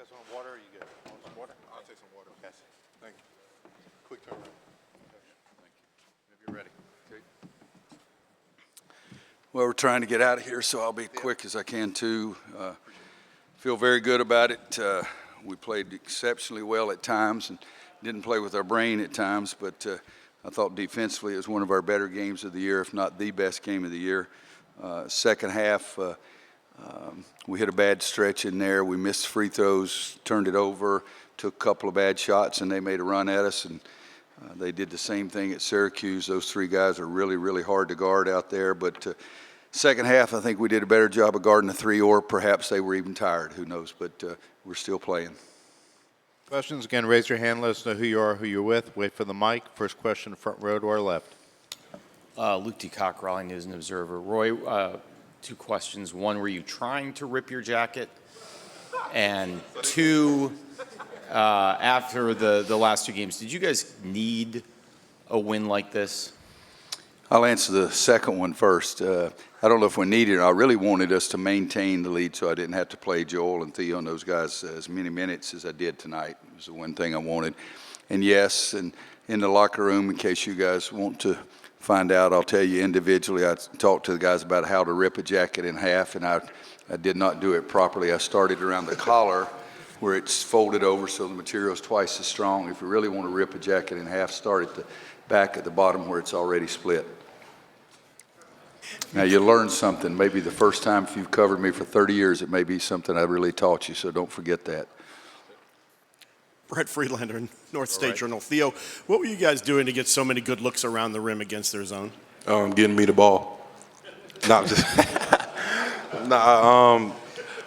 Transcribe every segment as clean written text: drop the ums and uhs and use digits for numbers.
guys want water or you good? Want some water? I'll take some water. Yes. Thank you. Quick turnaround. Thank you. Whenever you're ready. Okay. Well, we're trying to get out of here, so I'll be quick as I can, too. Feel very good about it. We played exceptionally well at times and didn't play with our brain at times, but I thought defensively it was one of our better games of the year, if not the best game of the year. Second half, we hit a bad stretch in there. We missed free throws, turned it over, took a couple of bad shots, and they made a run at us. And they did the same thing at Syracuse. Those three guys are really, really hard to guard out there. But second half, I think we did a better job of guarding the three, or perhaps they were even tired. Who knows? But we're still playing. Questions? Again, raise your hand. Let us know who you are, who you're with. Wait for the mic. First question, front row to our left. Luke D. Cock, Raleigh News and Observer. Roy, two questions. One, were you trying to rip your jacket? And two, after the last two games, did you guys need a win like this? I'll answer the second one first. I don't know if we needed it. I really wanted us to maintain the lead so I didn't have to play Joel and Theo and those guys as many minutes as I did tonight. It was the one thing I wanted. And yes, and in the locker room, in case you guys want to find out, I'll tell you individually, I talked to the guys about how to rip a jacket in half, and I did not do it properly. I started around the collar where it's folded over so the material is twice as strong. If you really want to rip a jacket in half, start at the back at the bottom where it's already split. Now, you learn something. Maybe the first time, if you've covered me for 30 years, it may be something I really taught you, so don't forget that. Brett Friedlander, North State Journal. Theo, what were you guys doing to get so many good looks around the rim against their zone? Getting me the ball. Not just.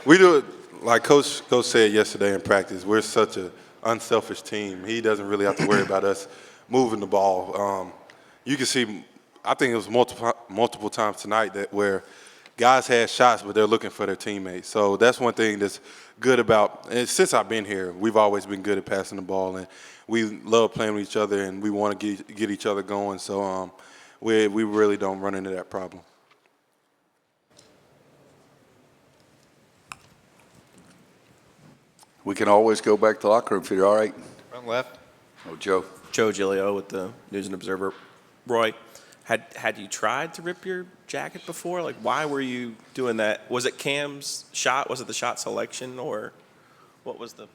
We do it like Coach said yesterday in practice. We're such an unselfish team. He doesn't really have to worry about us moving the ball. You can see, I think it was multiple times tonight where guys had shots, but they're looking for their teammates. So that's one thing that's good about, and since I've been here, we've always been good at passing the ball, and we love playing with each other, and we want to get each other going. So we really don't run into that problem. We can always go back to the locker room if you're all right. Front left. Oh, Joe. Joe Giglio with the News and Observer. Roy, had you tried to rip your jacket before? Like, why were you doing that? Was it Cam's shot? Was it the shot selection, or what was the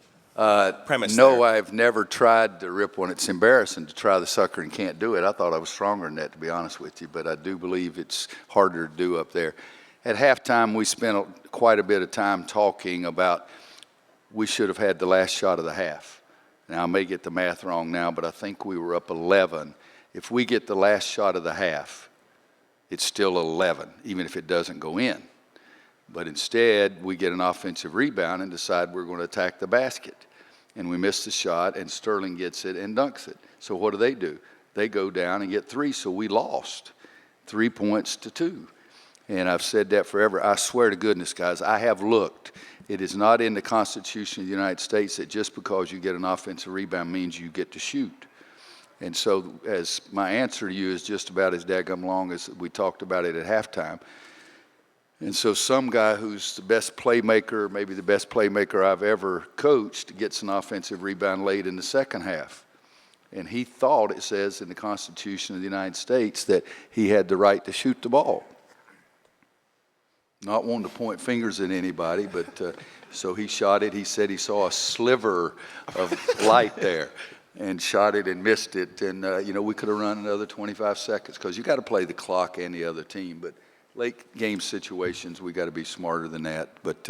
premise No, there? I've never tried to rip one. It's embarrassing to try the sucker and can't do it. I thought I was stronger than that, to be honest with you, but I do believe it's harder to do up there. At halftime, we spent quite a bit of time talking about we should have had the last shot of the half. Now, I may get the math wrong now, but I think we were up 11. If we get the last shot of the half, it's still 11, even if it doesn't go in. But instead, we get an offensive rebound and decide we're going to attack the basket. And we miss the shot, and Sterling gets it and dunks it. So what do? They go down and get three, so we lost 3 points to 2. And I've said that forever. I swear to goodness, guys, I have looked. It is not in the Constitution of the United States that just because you get an offensive rebound means you get to shoot. And so as my answer to you is just about as daggum long as we talked about it at halftime. And so some guy who's the best playmaker, maybe the best playmaker I've ever coached, gets an offensive rebound late in the second half. And he thought it says in the Constitution of the United States that he had the right to shoot the ball. Not wanting to point fingers at anybody, but so he shot it. He said he saw a sliver of light there and shot it and missed it. And, we could have run another 25 seconds because you got to play the clock and the other team. But late game situations, we got to be smarter than that. But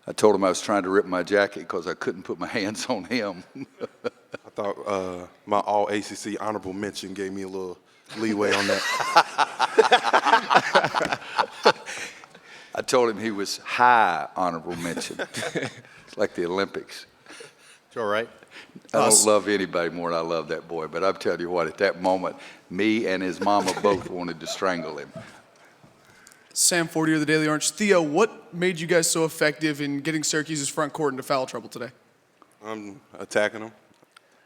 I told him I was trying to rip my jacket because I couldn't put my hands on him. I thought my all ACC honorable mention gave me a little leeway on that. I told him he was high honorable mention. It's like the Olympics. Joe, right. I don't love anybody more than I love that boy, but I'll tell you what, at that moment, me and his mama both wanted to strangle him. Sam Fortier, the Daily Orange. Theo, what made you guys so effective in getting Syracuse's front court into foul trouble today? I'm attacking them.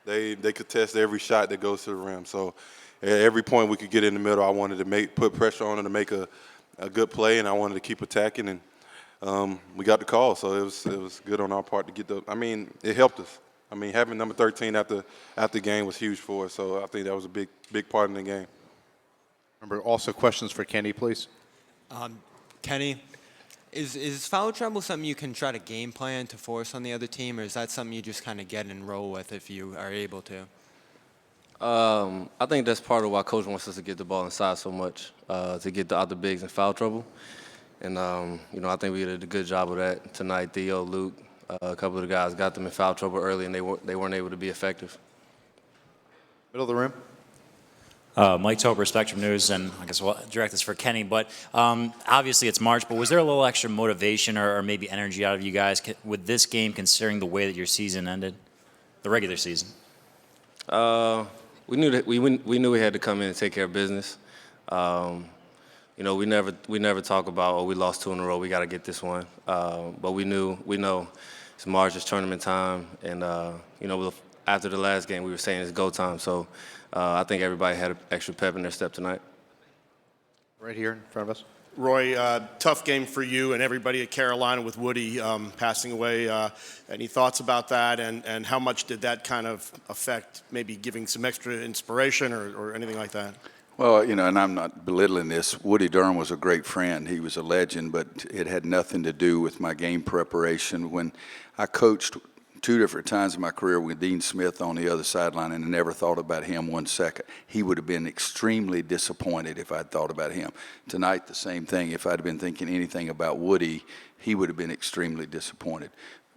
They contest every shot that goes to the rim. So at every point we could get in the middle, I wanted to put pressure on them to make a good play, and I wanted to keep attacking. And we got the call, so it was good on our part to get the. I mean, it helped us. I mean, having number 13 after the game was huge for us. So I think that was a big part in the game. Remember, also questions for Kenny, please. Kenny, is foul trouble something you can try to game plan to force on the other team, or is that something you just kind of get and roll with if you are able to? I think that's part of why Coach wants us to get the ball inside so much, to get the other bigs in foul trouble. And, I think we did a good job of that tonight. Theo, Luke, a couple of the guys got them in foul trouble early, and they weren't able to be effective. Middle of the room. Mike Tober, Spectrum News, and I guess we'll direct this for Kenny. But obviously it's March, but was there a little extra motivation or maybe energy out of you guys with this game, considering the way that your season ended, the regular season? We knew we had to come in and take care of business. We never talk about, we lost 2 in a row, we got to get this one. But we know it's March, it's tournament time, and after the last game we were saying it's go time. So I think everybody had an extra pep in their step tonight. Right here in front of us. Roy, tough game for you and everybody at Carolina with Woody passing away. Any thoughts about that, and how much did that kind of affect maybe giving some extra inspiration or anything like that? Well, and I'm not belittling this. Woody Durham was a great friend. He was a legend, but it had nothing to do with my game preparation. When I coached 2 different times in my career with Dean Smith on the other sideline, and I never thought about him 1 second. He would have been extremely disappointed if I'd thought about him. Tonight, the same thing. If I'd been thinking anything about Woody, he would have been extremely disappointed.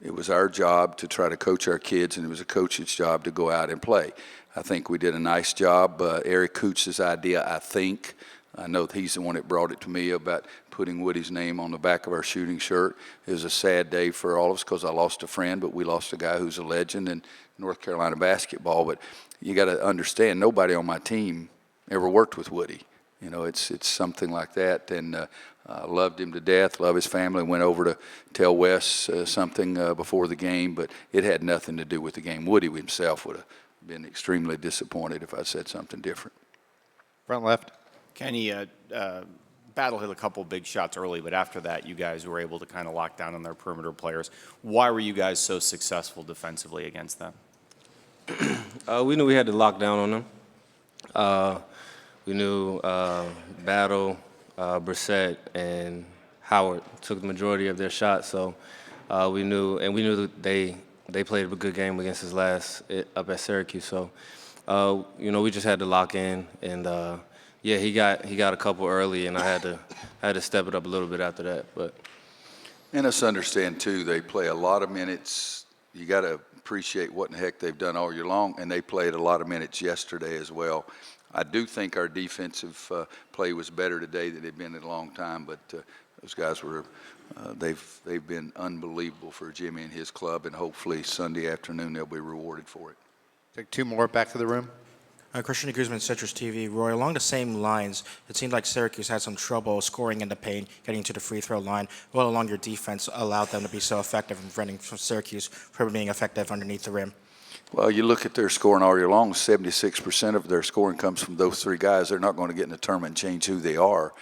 It was our job to try to coach our kids, and it was a coach's job to go out and play. I think we did a nice job. Eric Cooch's idea, I know that he's the one that brought it to me about putting Woody's name on the back of our shooting shirt. It was a sad day for all of us because I lost a friend, but we lost a guy who's a legend in North Carolina basketball. But you got to understand, nobody on my team ever worked with Woody. It's something like that, and I loved him to death, love his family. Went over to tell Wes something before the game, but it had nothing to do with the game. Woody himself would have been extremely disappointed if I said something different. Front left. Kenny, Battle hit a couple big shots early, but after that, you guys were able to kind of lock down on their perimeter players. Why were you guys so successful defensively against them? We knew we had to lock down on them. We knew Battle, Brissett, and Howard took the majority of their shots, so we knew that they played a good game against us last up at Syracuse. So we just had to lock in, and he got a couple early, and I had to step it up a little bit after that. But And us understand too, they play a lot of minutes. You got to appreciate what in the heck they've done all year long, and they played a lot of minutes yesterday as well. I do think our defensive play was better today than they've been in a long time, but those guys were they've been unbelievable for Jimmy and his club, and hopefully Sunday afternoon they'll be rewarded for it. Take 2 more back to the room. Christian Guzman, Citrus TV. Roy, along the same lines, it seemed like Syracuse had some trouble scoring in the paint, getting to the free throw line. What along your defense allowed them to be so effective in preventing Syracuse from being effective underneath the rim? Well, you look at their scoring all year long, 76% of their scoring comes from those 3 guys. They're not going to get in the tournament and change who they are.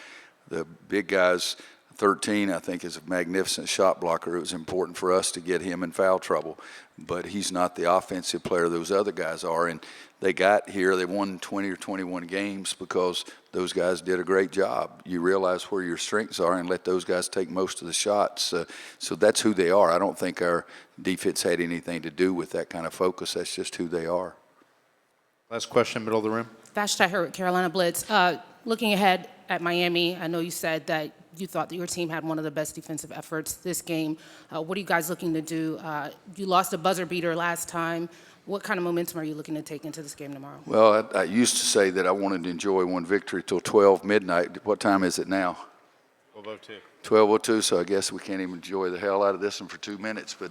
The big guys, 13, I think, is a magnificent shot blocker. It was important for us to get him in foul trouble, but he's not the offensive player those other guys are. And they got here, they won 20 or 21 games because those guys did a great job. You realize where your strengths are and let those guys take most of the shots. So that's who they are. I don't think our defense had anything to do with that kind of focus. That's just who they are. Last question, middle of the room. Vashti Hurt, Carolina Blitz. Looking ahead at Miami, I know you said that you thought that your team had one of the best defensive efforts this game. What are you guys looking to do? You lost a buzzer beater last time. What kind of momentum are you looking to take into this game tomorrow? Well, I used to say that I wanted to enjoy one victory till 12 midnight. What time is it now? 12:02. 12:02, so I guess we can't even enjoy the hell out of this one for 2 minutes. But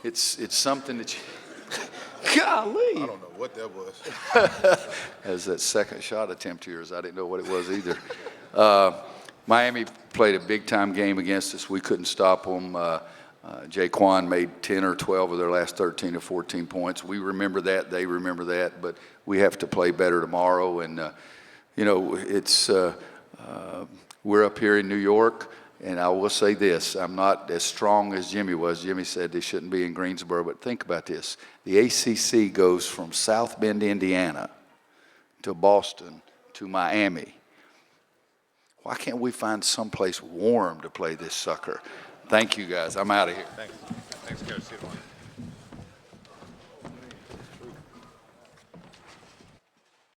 it's something that you... Golly. I don't know what that was. As that second shot attempt here, I didn't know what it was either. Miami played a big-time game against us. We couldn't stop them. Jaquan made 10 or 12 of their last 13 or 14 points. We remember that. They remember that. But we have to play better tomorrow. And, it's we're up here in New York, And I will say this, I'm not as strong as Jimmy was. Jimmy said they shouldn't be in Greensboro, but think about this. The ACC goes from South Bend, Indiana, to Boston, to Miami. Why can't we find someplace warm to play this sucker? Thank you, guys. I'm out of here. Thanks. Thanks, Coach. See you tomorrow.